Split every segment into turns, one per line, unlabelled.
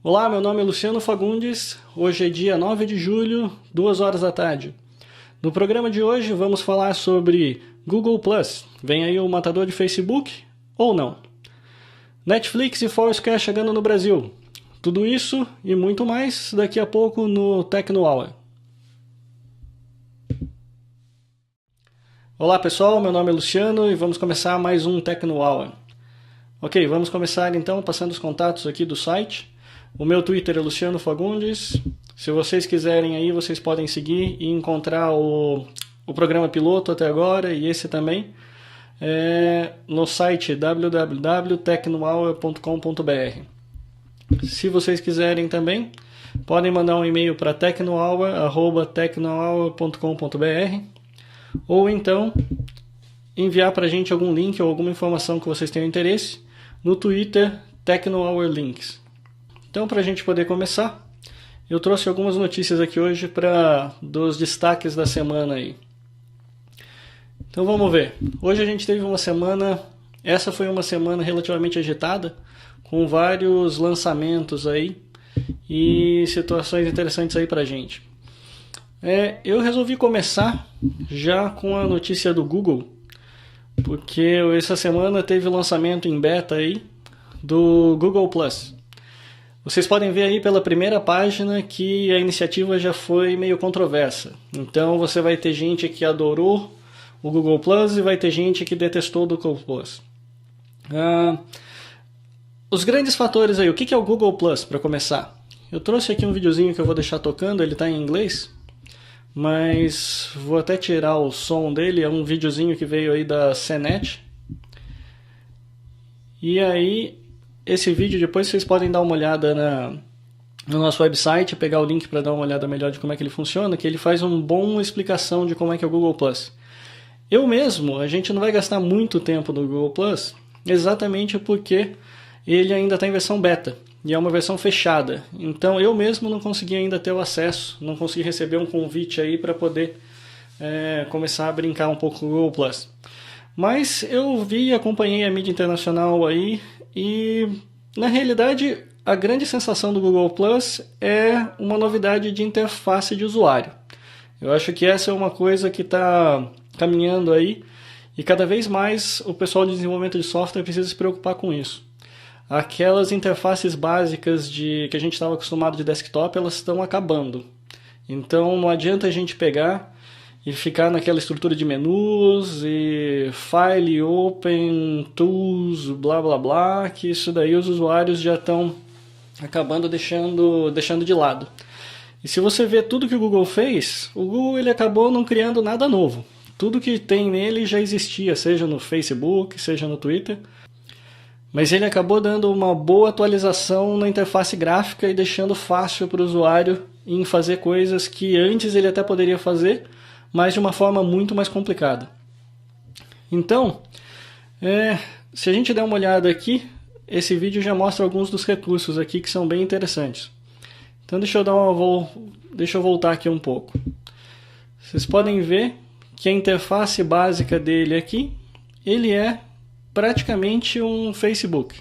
Olá, meu nome é Luciano Fagundes, hoje é dia 9 de julho, 2 horas da tarde. No programa de hoje vamos falar sobre Google+, vem aí o matador de Facebook ou não? Netflix e Foursquare chegando no Brasil. Tudo isso e muito mais daqui a pouco no Tecno Hour. Olá pessoal, meu nome é Luciano e vamos começar mais um Tecno Hour. Ok, vamos começar então passando os contatos aqui do site. O meu Twitter é Luciano Fagundes. Se vocês quiserem aí, vocês podem seguir e encontrar o programa piloto até agora e esse também no site www.tecnohour.com.br. Se vocês quiserem também, podem mandar um e-mail para tecnohour@tecnohour.com.br ou então enviar para a gente algum link ou alguma informação que vocês tenham interesse no Twitter TecnoHourLinks. Então, para a gente poder começar, eu trouxe algumas notícias aqui hoje dos destaques da semana aí. Então vamos ver. Hoje a gente teve uma semana, essa foi uma semana relativamente agitada, com vários lançamentos aí e situações interessantes aí pra gente. Eu resolvi começar já com a notícia do Google, porque essa semana teve o lançamento em beta aí do Google+. Vocês podem ver aí pela primeira página que a iniciativa já foi meio controversa. Então você vai ter gente que adorou o Google Plus e vai ter gente que detestou o Google Plus. Os grandes fatores aí, o que é o Google Plus para começar? Eu trouxe aqui um videozinho que eu vou deixar tocando, ele está em inglês, mas vou até tirar o som dele, é um videozinho que veio aí da CNET. E aí esse vídeo depois vocês podem dar uma olhada no nosso website, pegar o link para dar uma olhada melhor de como é que ele funciona, que ele faz uma boa explicação de como é que é o Google+. Eu mesmo, a gente não vai gastar muito tempo no Google+, exatamente porque ele ainda está em versão beta, e é uma versão fechada. Então eu mesmo não consegui ainda ter o acesso, não consegui receber um convite aí para poder começar a brincar um pouco com o Google+. Mas eu vi e acompanhei a mídia internacional aí, e na realidade a grande sensação do Google Plus é uma novidade de interface de usuário. Eu acho que essa é uma coisa que está caminhando aí e cada vez mais o pessoal de desenvolvimento de software precisa se preocupar com isso. Aquelas interfaces básicas que a gente estava acostumado de desktop, elas estão acabando. Então não adianta a gente pegar e ficar naquela estrutura de menus e file, open, tools, blá blá blá, que isso daí os usuários já estão acabando deixando de lado. E se você vê tudo que o Google fez, o Google ele acabou não criando nada novo. Tudo que tem nele já existia, seja no Facebook, seja no Twitter, mas ele acabou dando uma boa atualização na interface gráfica e deixando fácil para o usuário em fazer coisas que antes ele até poderia fazer, mas de uma forma muito mais complicada. Então, se a gente der uma olhada aqui, esse vídeo já mostra alguns dos recursos aqui que são bem interessantes. Então deixa eu voltar aqui um pouco. Vocês podem ver que a interface básica dele aqui, ele é praticamente um Facebook.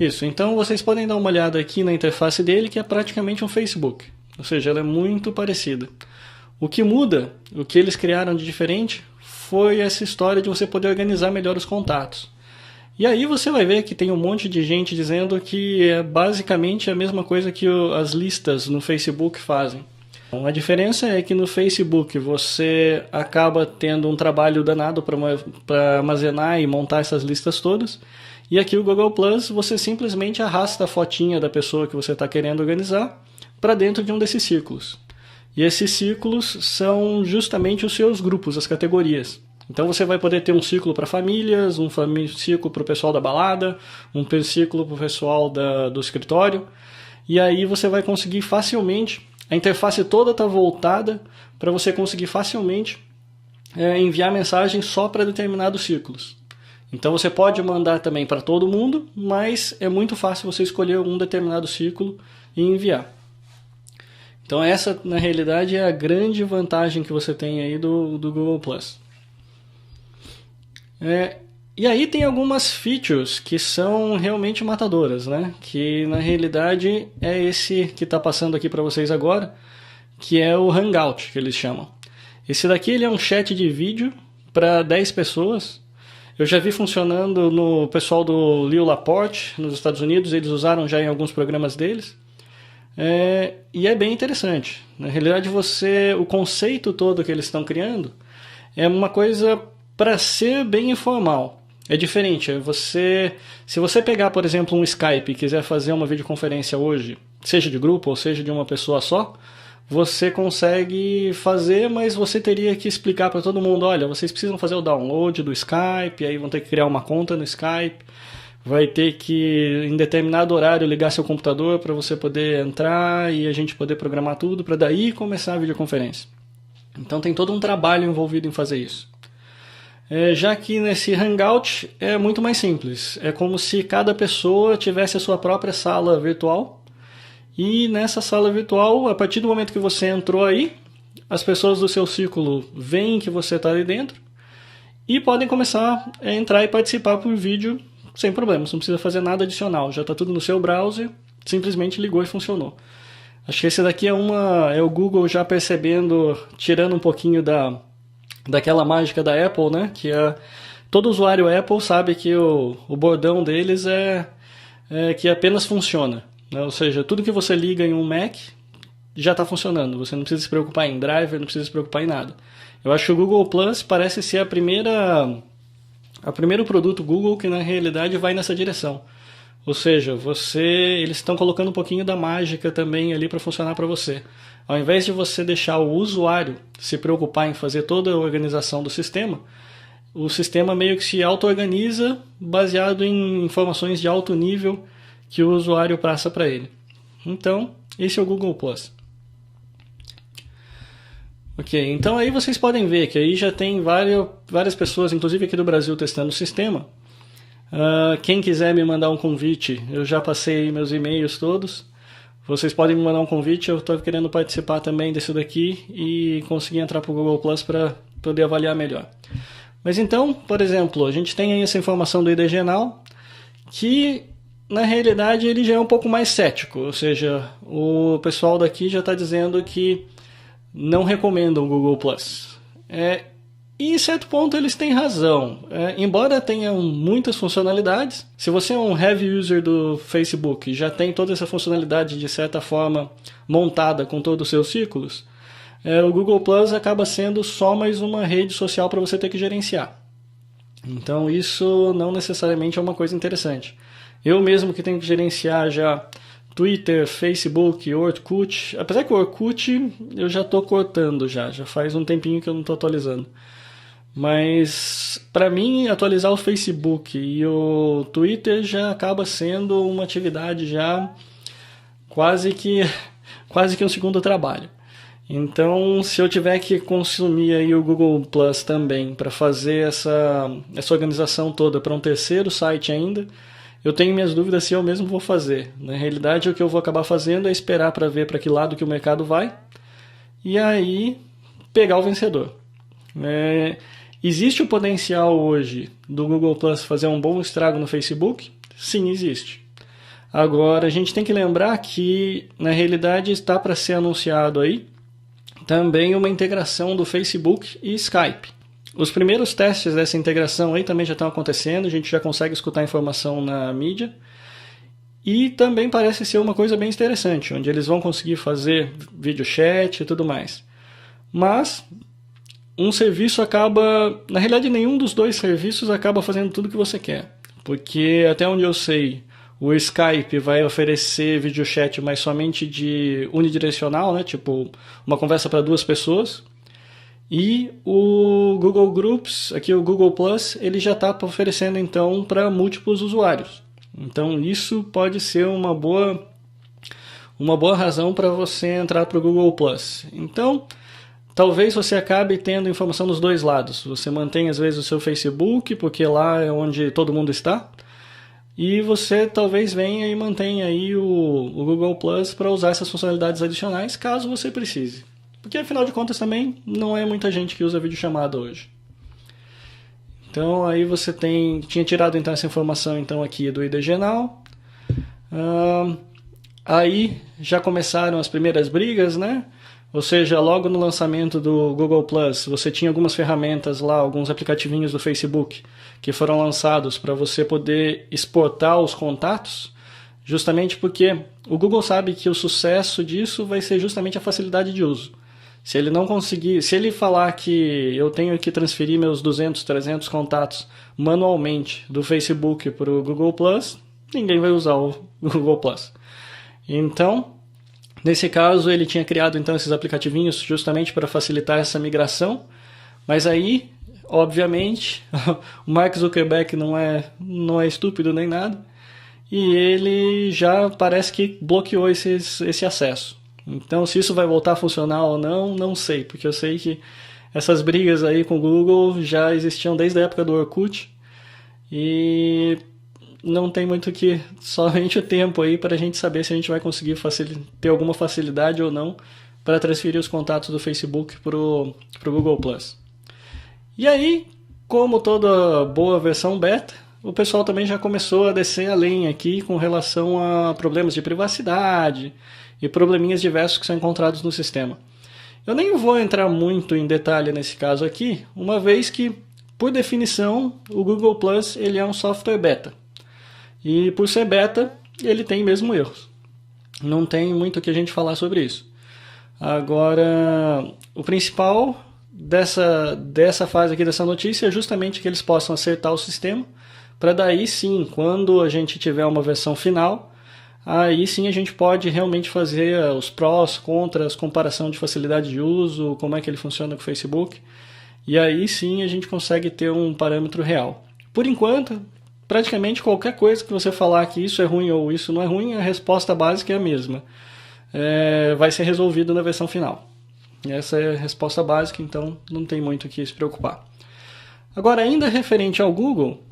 Isso, então vocês podem dar uma olhada aqui na interface dele, que é praticamente um Facebook. Ou seja, ela é muito parecida. O que muda, o que eles criaram de diferente, foi essa história de você poder organizar melhor os contatos. E aí você vai ver que tem um monte de gente dizendo que é basicamente a mesma coisa que as listas no Facebook fazem. A diferença é que no Facebook você acaba tendo um trabalho danado para armazenar e montar essas listas todas. E aqui o Google Plus você simplesmente arrasta a fotinha da pessoa que você está querendo organizar para dentro de um desses círculos. E esses círculos são justamente os seus grupos, as categorias. Então você vai poder ter um círculo para famílias, um círculo para o pessoal da balada, um círculo para o pessoal do escritório. E aí você vai conseguir facilmente, a interface toda está voltada para você conseguir facilmente enviar mensagens só para determinados círculos. Então você pode mandar também para todo mundo, mas é muito fácil você escolher um determinado círculo e enviar. Então essa, na realidade, é a grande vantagem que você tem aí do Google+. E aí tem algumas features que são realmente matadoras, né? Que na realidade é esse que está passando aqui para vocês agora, que é o Hangout, que eles chamam. Esse daqui ele é um chat de vídeo para 10 pessoas. Eu já vi funcionando no pessoal do Leo Laporte, nos Estados Unidos, eles usaram já em alguns programas deles. E é bem interessante. Na realidade, o conceito todo que eles estão criando é uma coisa para ser bem informal. É diferente. Se você pegar, por exemplo, um Skype e quiser fazer uma videoconferência hoje, seja de grupo ou seja de uma pessoa só, você consegue fazer, mas você teria que explicar para todo mundo, olha, vocês precisam fazer o download do Skype, aí vão ter que criar uma conta no Skype, vai ter que, em determinado horário, ligar seu computador para você poder entrar e a gente poder programar tudo para daí começar a videoconferência. Então tem todo um trabalho envolvido em fazer isso. Já que nesse Hangout é muito mais simples. É como se cada pessoa tivesse a sua própria sala virtual. E nessa sala virtual, a partir do momento que você entrou aí, as pessoas do seu círculo veem que você está ali dentro e podem começar a entrar e participar por vídeo sem problemas. Não precisa fazer nada adicional. Já está tudo no seu browser, simplesmente ligou e funcionou. Acho que esse daqui é o Google já percebendo, tirando um pouquinho daquela mágica da Apple, né? Que todo usuário Apple sabe que o bordão deles é que apenas funciona. Né? Ou seja, tudo que você liga em um Mac já está funcionando. Você não precisa se preocupar em driver, não precisa se preocupar em nada. Eu acho que o Google Plus parece ser o primeiro produto Google que na realidade vai nessa direção. Ou seja, eles estão colocando um pouquinho da mágica também ali para funcionar para você. Ao invés de você deixar o usuário se preocupar em fazer toda a organização do sistema, o sistema meio que se auto-organiza baseado em informações de alto nível que o usuário passa para ele. Então, esse é o Google Plus. Ok, então aí vocês podem ver que aí já tem várias pessoas, inclusive aqui do Brasil, testando o sistema. Quem quiser me mandar um convite, eu já passei meus e-mails todos. Vocês podem me mandar um convite, eu estou querendo participar também desse daqui e conseguir entrar para o Google Plus para poder avaliar melhor. Mas então, por exemplo, a gente tem aí essa informação do ID General, que na realidade ele já é um pouco mais cético, ou seja, o pessoal daqui já está dizendo que não recomenda o Google Plus. E em certo ponto eles têm razão. Embora tenham muitas funcionalidades, se você é um heavy user do Facebook e já tem toda essa funcionalidade de certa forma montada com todos os seus círculos, o Google Plus acaba sendo só mais uma rede social para você ter que gerenciar. Então isso não necessariamente é uma coisa interessante. Eu mesmo que tenho que gerenciar já Twitter, Facebook, Orkut, apesar que o Orkut eu já estou cortando já faz um tempinho que eu não estou atualizando. Mas para mim atualizar o Facebook e o Twitter já acaba sendo uma atividade já quase que um segundo trabalho. Então, se eu tiver que consumir aí o Google Plus também para fazer essa organização toda para um terceiro site ainda, eu tenho minhas dúvidas se eu mesmo vou fazer. Na realidade, o que eu vou acabar fazendo é esperar para ver para que lado que o mercado vai e aí pegar o vencedor. Existe o potencial hoje do Google Plus fazer um bom estrago no Facebook? Sim, existe. Agora, a gente tem que lembrar que, na realidade, está para ser anunciado aí também uma integração do Facebook e Skype. Os primeiros testes dessa integração aí também já estão acontecendo, a gente já consegue escutar informação na mídia. E também parece ser uma coisa bem interessante, onde eles vão conseguir fazer video chat e tudo mais. Mas um serviço acaba... Na realidade, nenhum dos dois serviços acaba fazendo tudo o que você quer. Porque, até onde eu sei, o Skype vai oferecer video chat, mas somente de unidirecional, né? Tipo, uma conversa para duas pessoas. E o Google Groups, aqui o Google Plus, ele já está oferecendo então para múltiplos usuários. Então isso pode ser uma boa razão para você entrar para o Google Plus. Então, talvez você acabe tendo informação dos dois lados. Você mantém às vezes o seu Facebook, porque lá é onde todo mundo está. E você talvez venha e mantenha aí o Google Plus para usar essas funcionalidades adicionais, caso você precise. Porque afinal de contas também não é muita gente que usa videochamada hoje. Então aí você tinha tirado então essa informação então aqui do IDGenal. Aí já começaram as primeiras brigas, né? Ou seja, logo no lançamento do Google Plus, você tinha algumas ferramentas lá, alguns aplicativinhos do Facebook que foram lançados para você poder exportar os contatos, justamente porque o Google sabe que o sucesso disso vai ser justamente a facilidade de uso. Se ele não conseguir, se ele falar que eu tenho que transferir meus 200, 300 contatos manualmente do Facebook para o Google Plus, ninguém vai usar o Google Plus. Então, nesse caso, ele tinha criado então esses aplicativinhos justamente para facilitar essa migração, mas aí, obviamente, o Mark Zuckerberg não é estúpido nem nada, e ele já parece que bloqueou esse acesso. Então, se isso vai voltar a funcionar ou não, não sei, porque eu sei que essas brigas aí com o Google já existiam desde a época do Orkut, e não tem muito que, somente o tempo aí para a gente saber se a gente vai conseguir ter alguma facilidade ou não para transferir os contatos do Facebook para o Google Plus. E aí, como toda boa versão beta, o pessoal também já começou a descer a lenha aqui com relação a problemas de privacidade e probleminhas diversos que são encontrados no sistema. Eu nem vou entrar muito em detalhe nesse caso aqui, uma vez que, por definição, o Google Plus ele é um software beta. E por ser beta, ele tem mesmo erros. Não tem muito o que a gente falar sobre isso. Agora, o principal dessa fase aqui dessa notícia é justamente que eles possam acertar o sistema, para daí sim, quando a gente tiver uma versão final, aí sim a gente pode realmente fazer os prós, contras, comparação de facilidade de uso, como é que ele funciona com o Facebook, e aí sim a gente consegue ter um parâmetro real. Por enquanto, praticamente qualquer coisa que você falar que isso é ruim ou isso não é ruim, a resposta básica é a mesma. Vai ser resolvido na versão final. Essa é a resposta básica, então não tem muito o que se preocupar. Agora, ainda referente ao Google,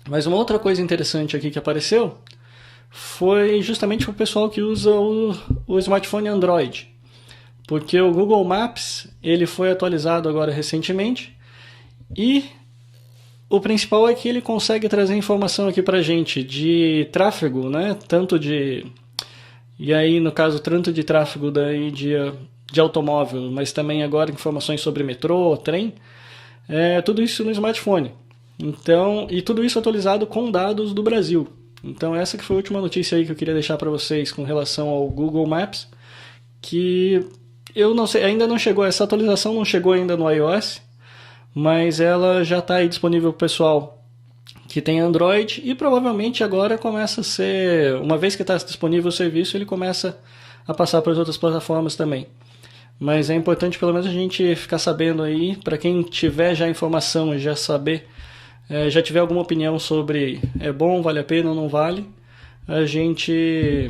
mas uma outra coisa interessante aqui que apareceu foi justamente para o pessoal que usa o smartphone Android. Porque o Google Maps ele foi atualizado agora recentemente e o principal é que ele consegue trazer informação aqui para a gente de tráfego, né? E aí, no caso, tanto de tráfego daí de automóvel, mas também agora informações sobre metrô, trem, tudo isso no smartphone. Então, e tudo isso atualizado com dados do Brasil. Então essa que foi a última notícia aí que eu queria deixar para vocês com relação ao Google Maps, que eu não sei, ainda não chegou, essa atualização não chegou ainda no iOS, mas ela já está aí disponível para o pessoal que tem Android e provavelmente agora começa a ser, uma vez que está disponível o serviço, ele começa a passar para as outras plataformas também. Mas é importante pelo menos a gente ficar sabendo aí, para quem tiver já informação e já saber, já tiver alguma opinião sobre é bom, vale a pena ou não vale, a gente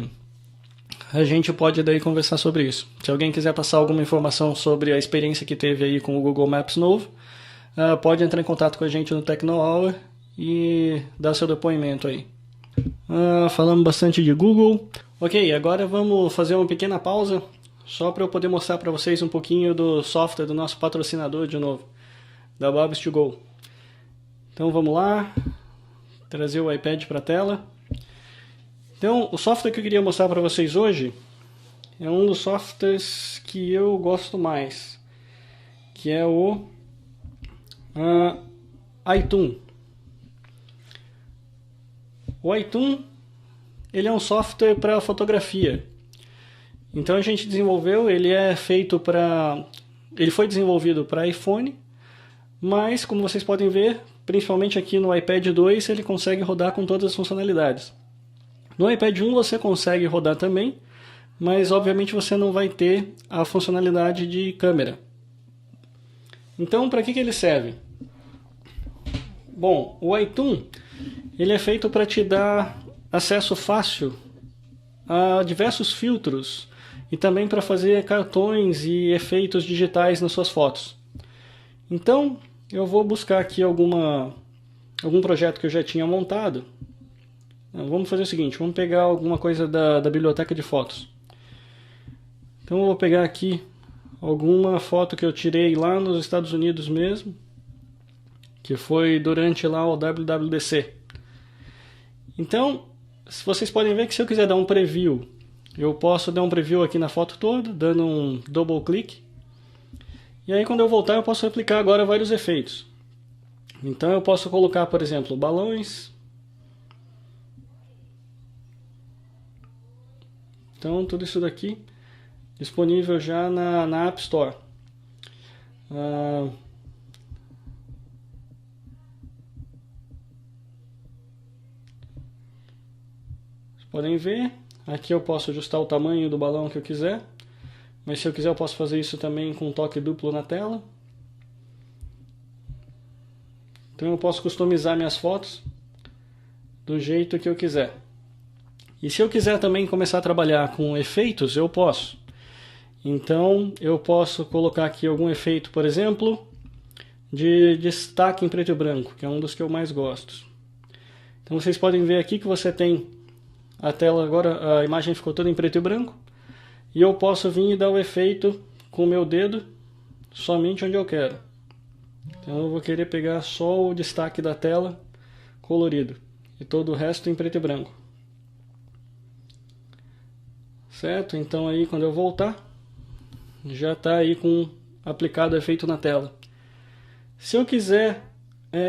pode daí conversar sobre isso. Se alguém quiser passar alguma informação sobre a experiência que teve aí com o Google Maps novo, pode entrar em contato com a gente no Techno Hour e dar seu depoimento aí. Falamos bastante de Google. Ok, agora vamos fazer uma pequena pausa, só para eu poder mostrar para vocês um pouquinho do software do nosso patrocinador de novo, da Bobs2Go. Então vamos lá, trazer o iPad para a tela. Então, o software que eu queria mostrar para vocês hoje é um dos softwares que eu gosto mais, que é o iTunes. O iTunes ele é um software para fotografia. Então a gente desenvolveu, ele foi desenvolvido para iPhone, mas como vocês podem ver, principalmente aqui no iPad 2, ele consegue rodar com todas as funcionalidades. No iPad 1 você consegue rodar também, mas obviamente você não vai ter a funcionalidade de câmera. Então, para que ele serve? Bom, o iTunes ele é feito para te dar acesso fácil a diversos filtros e também para fazer cartões e efeitos digitais nas suas fotos. Então, eu vou buscar aqui algum projeto que eu já tinha montado. Vamos fazer o seguinte, vamos pegar alguma coisa da biblioteca de fotos. Então eu vou pegar aqui alguma foto que eu tirei lá nos Estados Unidos mesmo. que foi durante lá o WWDC. Então, vocês podem ver que se eu quiser dar um preview, eu posso dar um preview aqui na foto toda, dando um double click. E aí quando eu voltar eu posso aplicar agora vários efeitos. Então eu posso colocar, por exemplo, balões. Então tudo isso daqui disponível já na App Store. Podem ver, aqui eu posso ajustar o tamanho do balão que eu quiser, mas se eu quiser eu posso fazer isso também com um toque duplo na tela. Então eu posso customizar minhas fotos do jeito que eu quiser. E se eu quiser também começar a trabalhar com efeitos, eu posso. Então eu posso colocar aqui algum efeito, por exemplo, de destaque em preto e branco, que é um dos que eu mais gosto. Então vocês podem ver aqui que você tem a tela agora, a imagem ficou toda em preto e branco, e eu posso vir e dar o efeito com o meu dedo somente onde eu quero. Então eu vou querer pegar só o destaque da tela colorido e todo o resto em preto e branco. Certo? Então aí quando eu voltar, já está aí com aplicado o efeito na tela. Se eu quiser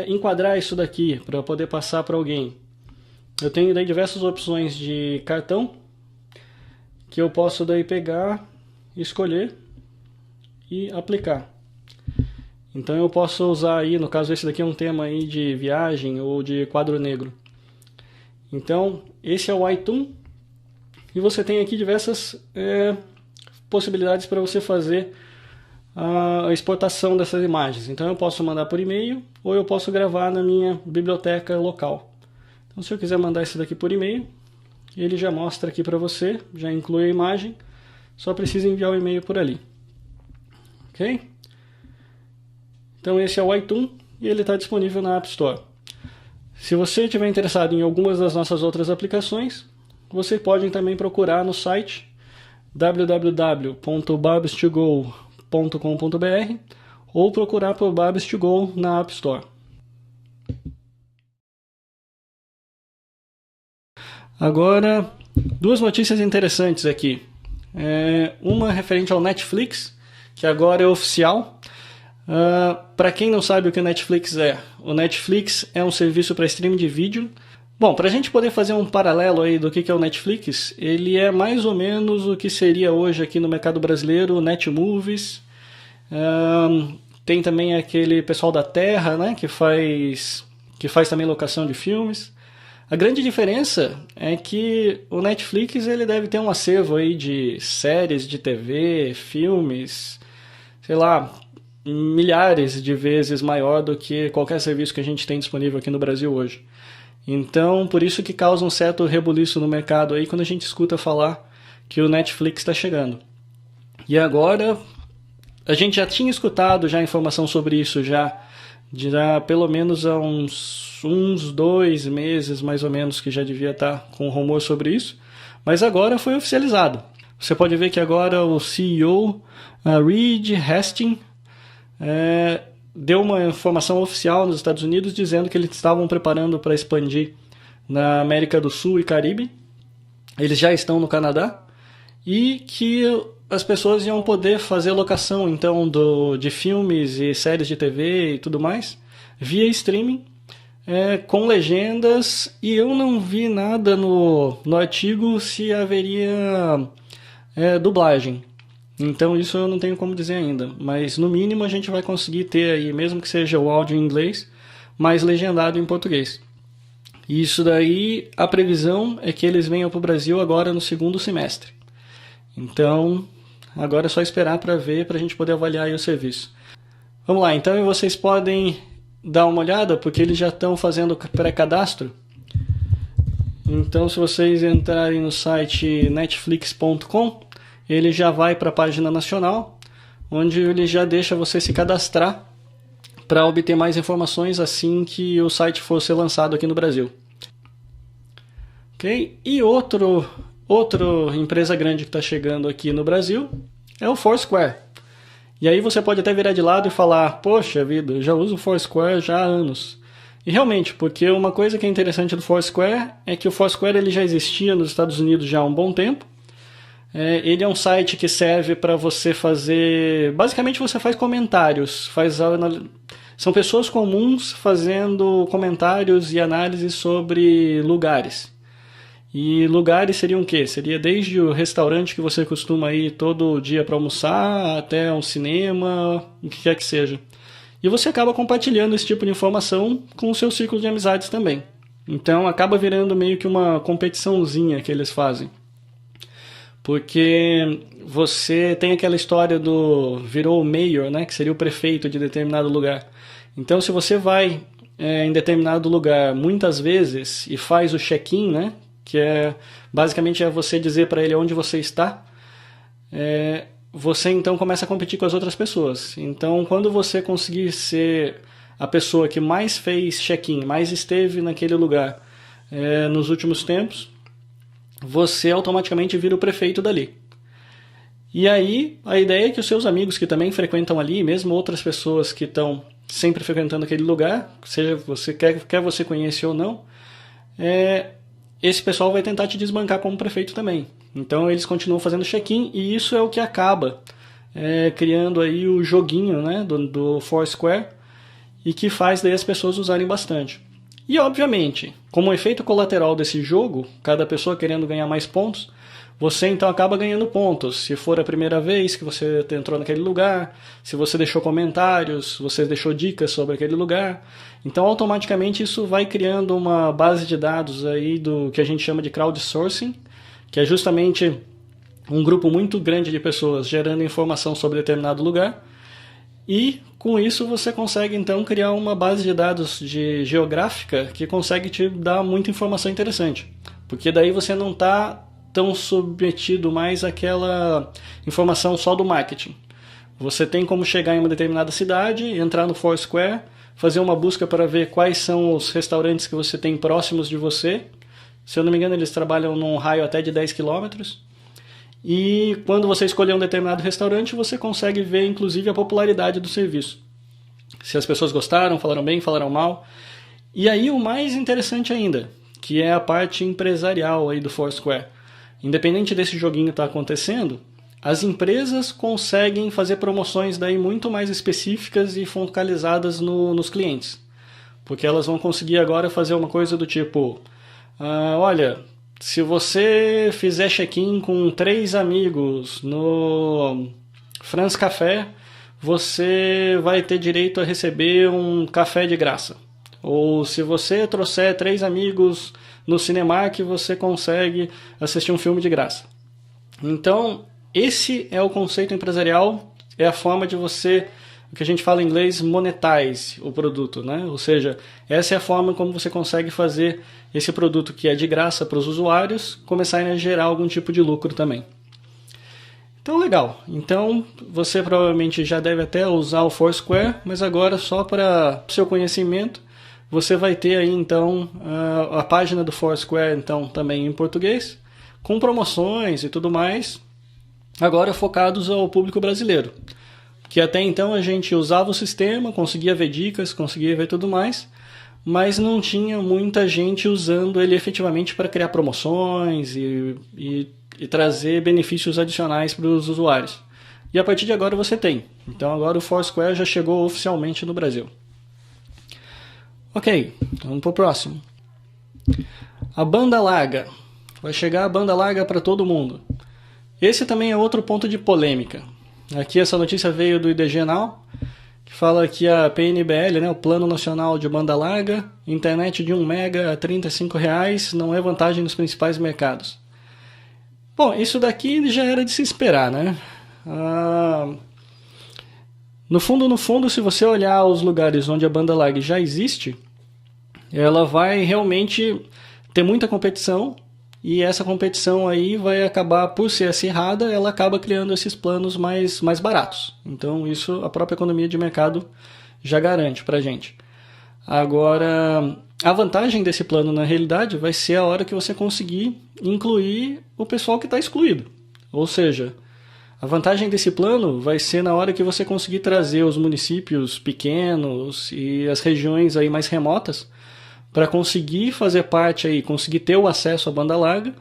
enquadrar isso daqui para poder passar para alguém, eu tenho daí diversas opções de cartão que eu posso daí pegar, escolher e aplicar. Então eu posso usar aí, no caso esse daqui é um tema aí de viagem ou de quadro negro. Então esse é o iToon e você tem aqui diversas possibilidades para você fazer a exportação dessas imagens. Então eu posso mandar por e-mail ou eu posso gravar na minha biblioteca local. Então se eu quiser mandar esse daqui por e-mail, ele já mostra aqui para você, já inclui a imagem, só precisa enviar o e-mail por ali. Ok? Então esse é o iToon e ele está disponível na App Store. Se você estiver interessado em algumas das nossas outras aplicações, você pode também procurar no site www.babs2go.com.br ou procurar por Babs2Go na App Store. Agora, duas notícias interessantes aqui. Uma referente ao Netflix, que agora é oficial. Para quem não sabe o que o Netflix é um serviço para streaming de vídeo. Bom, para a gente poder fazer um paralelo aí do que é o Netflix, ele é mais ou menos o que seria hoje aqui no mercado brasileiro o Netmovies. Tem também aquele pessoal da Terra, né, que faz também locação de filmes. A grande diferença é que o Netflix ele deve ter um acervo aí de séries de TV, filmes, sei lá, milhares de vezes maior do que qualquer serviço que a gente tem disponível aqui no Brasil hoje. Então, por isso que causa um certo rebuliço no mercado aí quando a gente escuta falar que o Netflix está chegando. E agora, a gente já tinha escutado já informação sobre isso já pelo menos há uns 2 meses mais ou menos que já devia estar com rumor sobre isso, mas agora foi oficializado. Você pode ver que agora o CEO Reed Hastings deu uma informação oficial nos Estados Unidos dizendo que eles estavam preparando para expandir na América do Sul e Caribe. Eles já estão no Canadá e que as pessoas iam poder fazer locação então de filmes e séries de TV e tudo mais via streaming com legendas, e eu não vi nada no artigo se haveria dublagem. Então isso eu não tenho como dizer ainda, mas no mínimo a gente vai conseguir ter aí, mesmo que seja o áudio em inglês, mas legendado em português. E isso daí, a previsão é que eles venham para o Brasil agora no segundo semestre. Então, agora é só esperar para ver, para a gente poder avaliar aí o serviço. Vamos lá, então vocês podem dar uma olhada, porque eles já estão fazendo pré-cadastro. Então, se vocês entrarem no site netflix.com, ele já vai para a página nacional, onde ele já deixa você se cadastrar para obter mais informações assim que o site for ser lançado aqui no Brasil. Ok? E outra empresa grande que está chegando aqui no Brasil é o Foursquare. E aí você pode até virar de lado e falar, poxa vida, eu já uso o Foursquare já há anos. E realmente, porque uma coisa que é interessante do Foursquare é que o Foursquare ele já existia nos Estados Unidos já há um bom tempo. Ele é um site que serve para você fazer... Basicamente você faz comentários, são pessoas comuns fazendo comentários e análises sobre lugares. E lugares seriam o quê? Seria desde o restaurante que você costuma ir todo dia para almoçar, até um cinema, o que quer que seja. E você acaba compartilhando esse tipo de informação com o seu círculo de amizades também. Então acaba virando meio que uma competiçãozinha que eles fazem. Porque você tem aquela história do virou o mayor, né, que seria o prefeito de determinado lugar. Então se você vai em determinado lugar muitas vezes e faz o check-in, né, que basicamente é você dizer para ele onde você está, você então começa a competir com as outras pessoas. Então quando você conseguir ser a pessoa que mais fez check-in, mais esteve naquele lugar nos últimos tempos, você automaticamente vira o prefeito dali. E aí, a ideia é que os seus amigos que também frequentam ali, mesmo outras pessoas que estão sempre frequentando aquele lugar, seja você quer você conheça ou não, esse pessoal vai tentar te desbancar como prefeito também. Então eles continuam fazendo check-in e isso é o que acaba criando aí o joguinho, né, do Foursquare e que faz daí as pessoas usarem bastante. E, obviamente, como efeito colateral desse jogo, cada pessoa querendo ganhar mais pontos, você então acaba ganhando pontos. Se for a primeira vez que você entrou naquele lugar, se você deixou comentários, você deixou dicas sobre aquele lugar. Então, automaticamente, isso vai criando uma base de dados aí do que a gente chama de crowdsourcing, que é justamente um grupo muito grande de pessoas gerando informação sobre determinado lugar. E com isso você consegue então criar uma base de dados geográfica que consegue te dar muita informação interessante. Porque daí você não está tão submetido mais àquela informação só do marketing. Você tem como chegar em uma determinada cidade, entrar no Foursquare, fazer uma busca para ver quais são os restaurantes que você tem próximos de você. Se eu não me engano, eles trabalham num raio até de 10 quilômetros. E quando você escolher um determinado restaurante, você consegue ver inclusive a popularidade do serviço. Se as pessoas gostaram, falaram bem, falaram mal. E aí o mais interessante ainda, que é a parte empresarial aí do Foursquare. Independente desse joguinho estar acontecendo, as empresas conseguem fazer promoções daí muito mais específicas e focalizadas nos clientes. Porque elas vão conseguir agora fazer uma coisa do tipo... olha, se você fizer check-in com 3 amigos no France Café, você vai ter direito a receber um café de graça. Ou se você trouxer 3 amigos no Cinemark, você consegue assistir um filme de graça. Então, esse é o conceito empresarial, é a forma de você, o que a gente fala em inglês, monetize o produto, né? Ou seja, essa é a forma como você consegue fazer esse produto que é de graça para os usuários começarem a gerar algum tipo de lucro também. Então, legal. Então, você provavelmente já deve até usar o Foursquare, mas agora só para o seu conhecimento, você vai ter aí então a página do Foursquare então também em português, com promoções e tudo mais, agora focados ao público brasileiro. Que até então a gente usava o sistema, conseguia ver dicas, conseguia ver tudo mais, mas não tinha muita gente usando ele efetivamente para criar promoções e trazer benefícios adicionais para os usuários. E a partir de agora você tem. Então agora o Foursquare já chegou oficialmente no Brasil. Ok, vamos para o próximo. A banda larga. Vai chegar a banda larga para todo mundo. Esse também é outro ponto de polêmica. Aqui essa notícia veio do IDG Now, que fala que a PNBL, né, o Plano Nacional de Banda Larga, internet de 1 mega a R$ 35,00, não é vantagem nos principais mercados. Bom, isso daqui já era de se esperar, né? No fundo, se você olhar os lugares onde a banda larga já existe, ela vai realmente ter muita competição, e essa competição aí vai acabar, por ser acirrada, ela acaba criando esses planos mais baratos. Então isso a própria economia de mercado já garante pra gente. Agora, a vantagem desse plano na realidade vai ser a hora que você conseguir incluir o pessoal que está excluído. Ou seja, A vantagem desse plano vai ser na hora que você conseguir trazer os municípios pequenos e as regiões aí mais remotas para conseguir fazer parte aí, conseguir ter o acesso à banda larga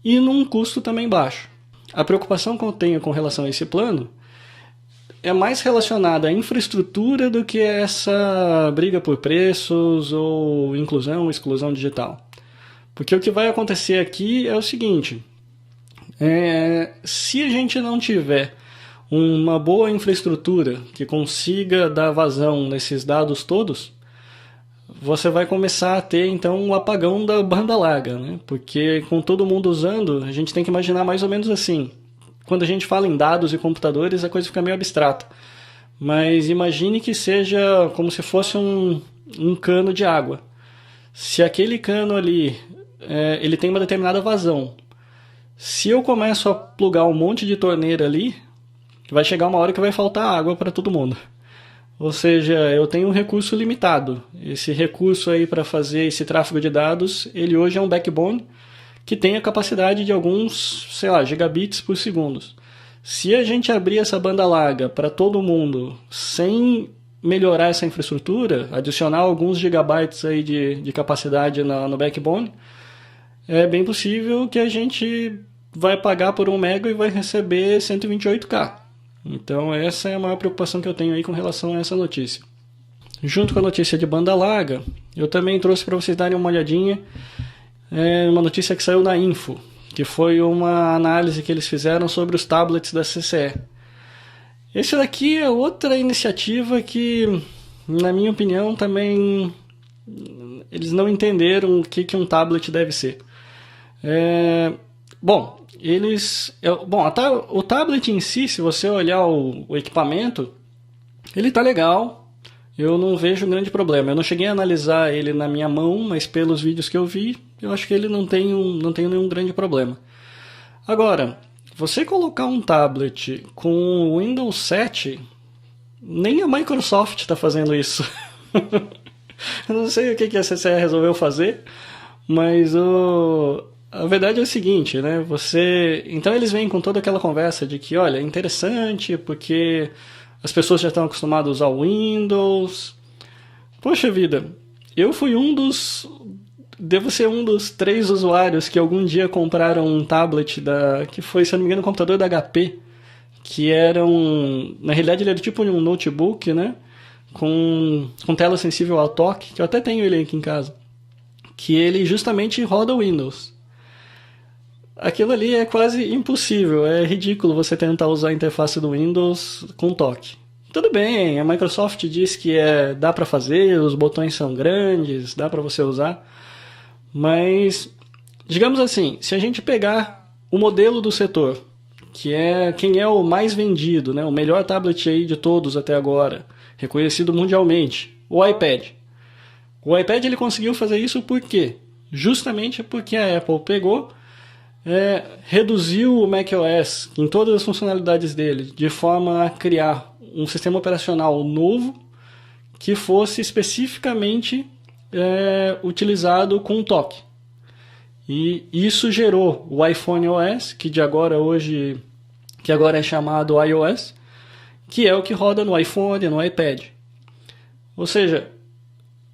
e num custo também baixo. A preocupação que eu tenho com relação a esse plano é mais relacionada à infraestrutura do que essa briga por preços ou inclusão ou exclusão digital. Porque o que vai acontecer aqui é o seguinte, se a gente não tiver uma boa infraestrutura que consiga dar vazão nesses dados todos, você vai começar a ter então um apagão da banda larga, né? Porque com todo mundo usando, a gente tem que imaginar mais ou menos assim. Quando a gente fala em dados e computadores, a coisa fica meio abstrata. Mas imagine que seja como se fosse um cano de água. Se aquele cano ali ele tem uma determinada vazão, se eu começo a plugar um monte de torneira ali, vai chegar uma hora que vai faltar água para todo mundo. Ou seja, eu tenho um recurso limitado. Esse recurso aí para fazer esse tráfego de dados, ele hoje é um backbone que tem a capacidade de alguns, gigabits por segundo. Se a gente abrir essa banda larga para todo mundo sem melhorar essa infraestrutura, adicionar alguns gigabytes aí de capacidade no backbone, é bem possível que a gente vai pagar por 1 mega e vai receber 128K. Então essa é a maior preocupação que eu tenho aí com relação a essa notícia. Junto com a notícia de banda larga, eu também trouxe para vocês darem uma olhadinha uma notícia que saiu na Info, que foi uma análise que eles fizeram sobre os tablets da CCE. Esse daqui é outra iniciativa que, na minha opinião, também eles não entenderam o que um tablet deve ser. O tablet em si, se você olhar o equipamento, ele tá legal, eu não vejo grande problema. Eu não cheguei a analisar ele na minha mão, mas pelos vídeos que eu vi, eu acho que ele não tem nenhum grande problema. Agora, você colocar um tablet com o Windows 7, nem a Microsoft está fazendo isso. Eu não sei o que a CCE resolveu fazer, mas a verdade é o seguinte, né? Então eles vêm com toda aquela conversa de que, olha, é interessante porque as pessoas já estão acostumadas a usar o Windows. Poxa vida, eu fui devo ser um dos 3 usuários que algum dia compraram um tablet que foi, se eu não me engano, um computador da HP, que na realidade ele era tipo um notebook, né? Com tela sensível ao toque, que eu até tenho ele aqui em casa, que ele justamente roda o Windows. Aquilo ali é quase impossível, é ridículo você tentar usar a interface do Windows com toque. Tudo bem, a Microsoft diz que dá para fazer, os botões são grandes, dá para você usar, mas, digamos assim, se a gente pegar o modelo do setor, que é quem é o mais vendido, né, o melhor tablet aí de todos até agora, reconhecido mundialmente, o iPad. O iPad ele conseguiu fazer isso por quê? Justamente porque a Apple pegou, reduziu o macOS em todas as funcionalidades dele, de forma a criar um sistema operacional novo que fosse especificamente utilizado com toque. E isso gerou o iPhone OS, que agora é chamado iOS, que é o que roda no iPhone e no iPad. Ou seja,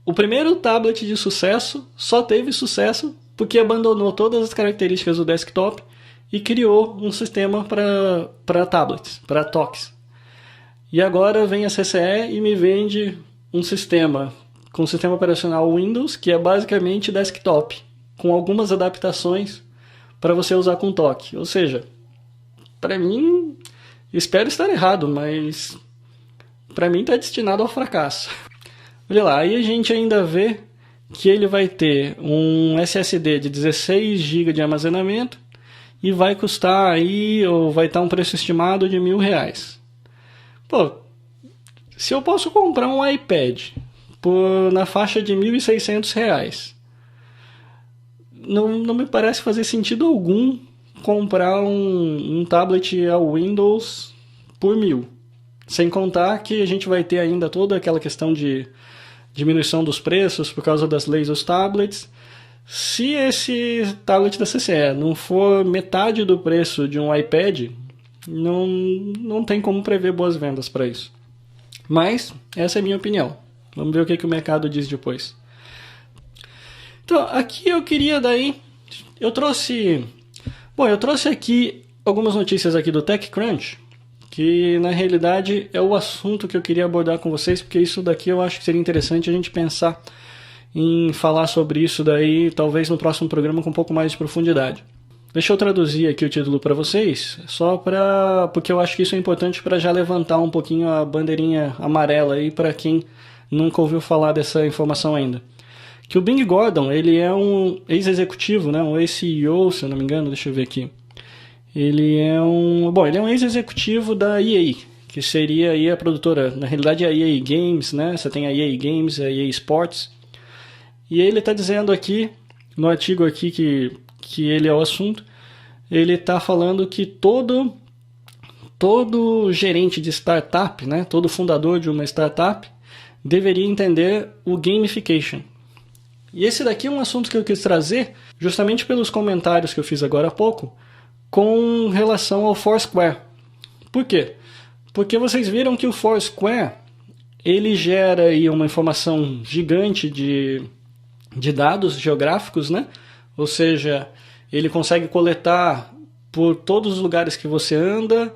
o primeiro tablet de sucesso só teve sucesso porque abandonou todas as características do desktop e criou um sistema para tablets, para toques. E agora vem a CCE e me vende um sistema com o sistema operacional Windows, que é basicamente desktop, com algumas adaptações para você usar com toque. Ou seja, para mim, espero estar errado, mas para mim está destinado ao fracasso. Olha lá, aí a gente ainda vê que ele vai ter um SSD de 16 GB de armazenamento e vai custar aí, ou vai estar um preço estimado de R$1.000. Pô, se eu posso comprar um iPad na faixa de R$1.600, não me parece fazer sentido algum comprar um tablet ao Windows por R$1.000. Sem contar que a gente vai ter ainda toda aquela questão de diminuição dos preços por causa das leis dos tablets. Se esse tablet da CCE não for metade do preço de um iPad, não tem como prever boas vendas para isso. Mas essa é a minha opinião. Vamos ver o que o mercado diz depois. Então, aqui eu queria daí... Eu trouxe aqui algumas notícias aqui do TechCrunch, que na realidade é o assunto que eu queria abordar com vocês, porque isso daqui eu acho que seria interessante a gente pensar em falar sobre isso daí, talvez no próximo programa com um pouco mais de profundidade. Deixa eu traduzir aqui o título para vocês, porque eu acho que isso é importante para já levantar um pouquinho a bandeirinha amarela aí para quem nunca ouviu falar dessa informação ainda. Que o Bing Gordon, ele é um ex-executivo, né, um ex-CEO, se eu não me engano, deixa eu ver aqui. Ele é um ex-executivo da EA, que seria aí a produtora, na realidade é a EA Games, né? Você tem a EA Games, a EA Sports. E ele está dizendo aqui, no artigo aqui que ele é o assunto, ele está falando que todo gerente de startup, né, todo fundador de uma startup, deveria entender o gamification. E esse daqui é um assunto que eu quis trazer justamente pelos comentários que eu fiz agora há pouco com relação ao Foursquare. Por quê? Porque vocês viram que o Foursquare ele gera aí uma informação gigante de dados geográficos, né? Ou seja, ele consegue coletar por todos os lugares que você anda,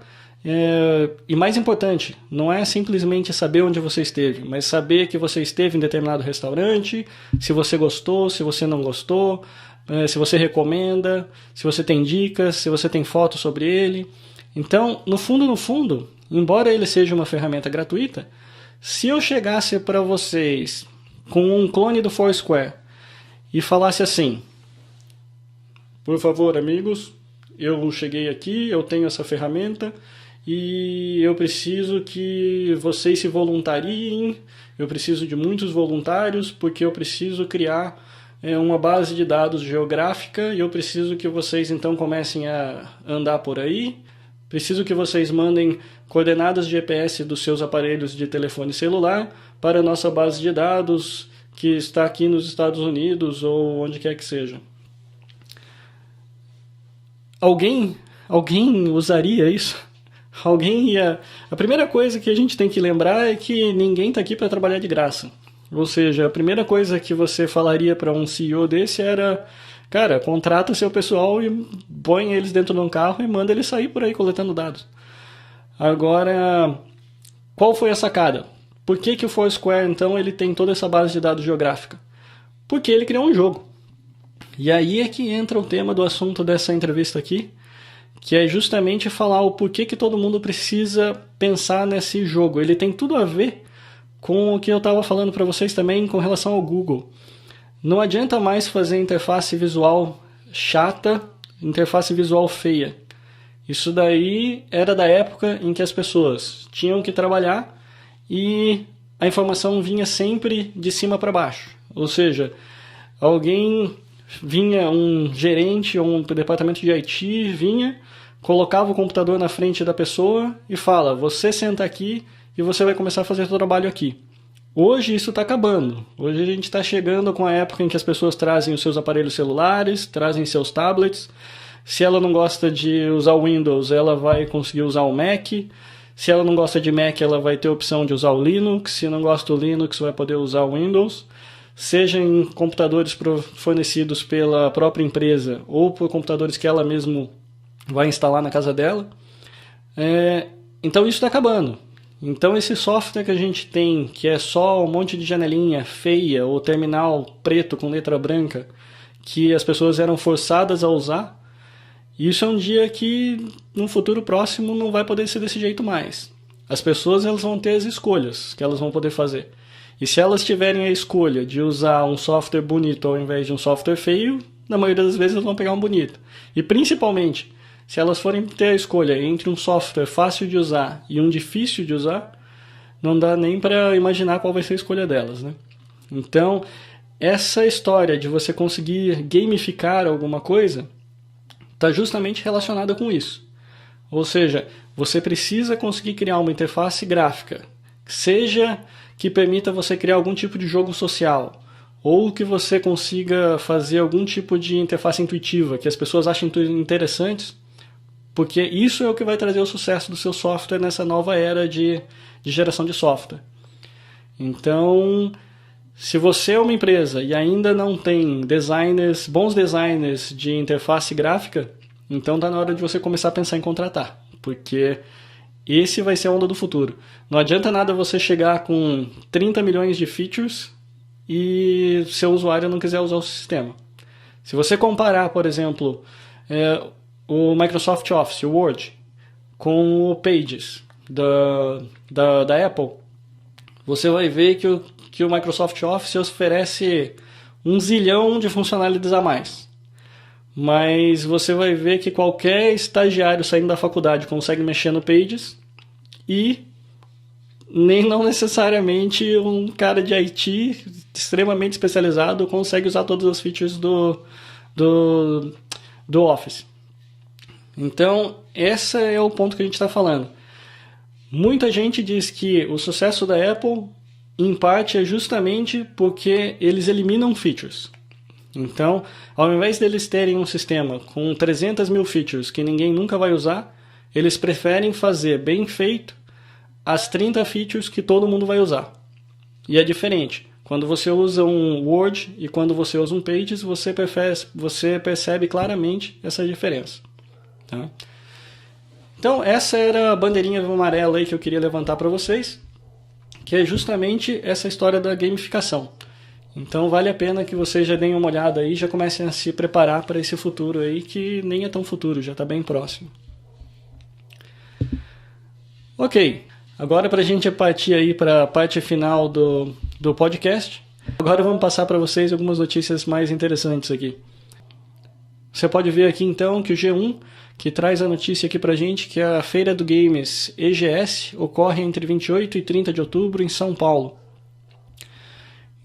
e mais importante, não é simplesmente saber onde você esteve, mas saber que você esteve em determinado restaurante, se você gostou, se você não gostou, se você recomenda, se você tem dicas, se você tem fotos sobre ele. Então, no fundo, embora ele seja uma ferramenta gratuita, se eu chegasse para vocês com um clone do Foursquare e falasse assim: por favor, amigos, eu cheguei aqui, eu tenho essa ferramenta e eu preciso que vocês se voluntariem, eu preciso de muitos voluntários porque eu preciso criar uma base de dados geográfica e eu preciso que vocês então comecem a andar por aí, preciso que vocês mandem coordenadas de GPS dos seus aparelhos de telefone celular para a nossa base de dados que está aqui nos Estados Unidos ou onde quer que seja. Alguém usaria isso? Alguém ia... A primeira coisa que a gente tem que lembrar é que ninguém está aqui para trabalhar de graça. Ou seja, a primeira coisa que você falaria para um CEO desse era: cara, contrata seu pessoal e põe eles dentro de um carro e manda eles sair por aí coletando dados. Agora, qual foi a sacada? Por que o Foursquare, então, ele tem toda essa base de dados geográfica? Porque ele criou um jogo. E aí é que entra o tema do assunto dessa entrevista aqui, que é justamente falar o porquê que todo mundo precisa pensar nesse jogo. Ele tem tudo a ver com o que eu estava falando para vocês também com relação ao Google. Não adianta mais fazer interface visual chata, interface visual feia. Isso daí era da época em que as pessoas tinham que trabalhar e a informação vinha sempre de cima para baixo. Ou seja, vinha um gerente ou um departamento de IT, colocava o computador na frente da pessoa e fala: você senta aqui e você vai começar a fazer o trabalho aqui. Hoje isso está acabando. Hoje a gente está chegando com a época em que as pessoas trazem os seus aparelhos celulares, trazem seus tablets. Se ela não gosta de usar o Windows, ela vai conseguir usar o Mac. Se ela não gosta de Mac, ela vai ter a opção de usar o Linux. Se não gosta do Linux, vai poder usar o Windows. Seja em computadores fornecidos pela própria empresa ou por computadores que ela mesma vai instalar na casa dela. Então isso está acabando. Então esse software que a gente tem, que é só um monte de janelinha feia ou terminal preto com letra branca, que as pessoas eram forçadas a usar, isso é um dia que no futuro próximo não vai poder ser desse jeito mais. As pessoas elas vão ter as escolhas que elas vão poder fazer. E se elas tiverem a escolha de usar um software bonito ao invés de um software feio, na maioria das vezes elas vão pegar um bonito. E principalmente, se elas forem ter a escolha entre um software fácil de usar e um difícil de usar, não dá nem para imaginar qual vai ser a escolha delas, né? Então, essa história de você conseguir gamificar alguma coisa está justamente relacionada com isso. Ou seja, você precisa conseguir criar uma interface gráfica, seja que permita você criar algum tipo de jogo social, ou que você consiga fazer algum tipo de interface intuitiva que as pessoas achem interessantes, porque isso é o que vai trazer o sucesso do seu software nessa nova era de geração de software. Então, se você é uma empresa e ainda não tem bons designers de interface gráfica, então está na hora de você começar a pensar em contratar, porque esse vai ser a onda do futuro. Não adianta nada você chegar com 30 milhões de features e seu usuário não quiser usar o sistema. Se você comparar, por exemplo, o Microsoft Office, o Word, com o Pages da Apple, você vai ver que o Microsoft Office oferece 1 zilhão de funcionalidades a mais. Mas você vai ver que qualquer estagiário saindo da faculdade consegue mexer no Pages e nem não necessariamente um cara de IT extremamente especializado consegue usar todas as features do Office. Então, esse é o ponto que a gente está falando. Muita gente diz que o sucesso da Apple, em parte, é justamente porque eles eliminam features. Então, ao invés deles terem um sistema com 300 mil features que ninguém nunca vai usar, eles preferem fazer bem feito as 30 features que todo mundo vai usar. E é diferente. Quando você usa um Word e quando você usa um Pages, você percebe claramente essa diferença. Tá? Então, essa era a bandeirinha amarela aí que eu queria levantar para vocês, que é justamente essa história da gamificação. Então, vale a pena que vocês já deem uma olhada aí e já comecem a se preparar para esse futuro aí, que nem é tão futuro, já está bem próximo. Ok, agora para a gente partir aí para a parte final do podcast, agora vamos passar para vocês algumas notícias mais interessantes aqui. Você pode ver aqui então que o G1, que traz a notícia aqui pra gente, que a Feira do Games EGS ocorre entre 28 e 30 de outubro em São Paulo.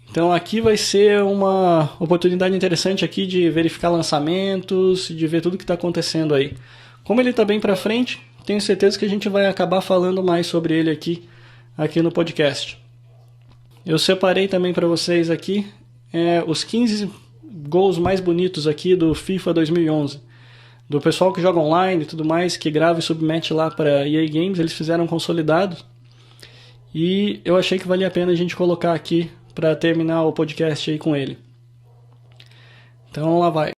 Então aqui vai ser uma oportunidade interessante aqui de verificar lançamentos, de ver tudo que está acontecendo aí. Como ele está bem para frente, tenho certeza que a gente vai acabar falando mais sobre ele aqui no podcast. Eu separei também para vocês aqui os 15 gols mais bonitos aqui do FIFA 2011. Do pessoal que joga online e tudo mais, que grava e submete lá para EA Games, eles fizeram consolidados. E eu achei que valia a pena a gente colocar aqui para terminar o podcast aí com ele. Então lá vai.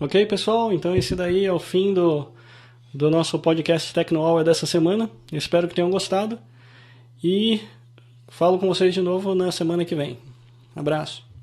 Ok, pessoal? Então esse daí é o fim do nosso podcast Tecno Hour dessa semana. Espero que tenham gostado. E falo com vocês de novo na semana que vem. Abraço.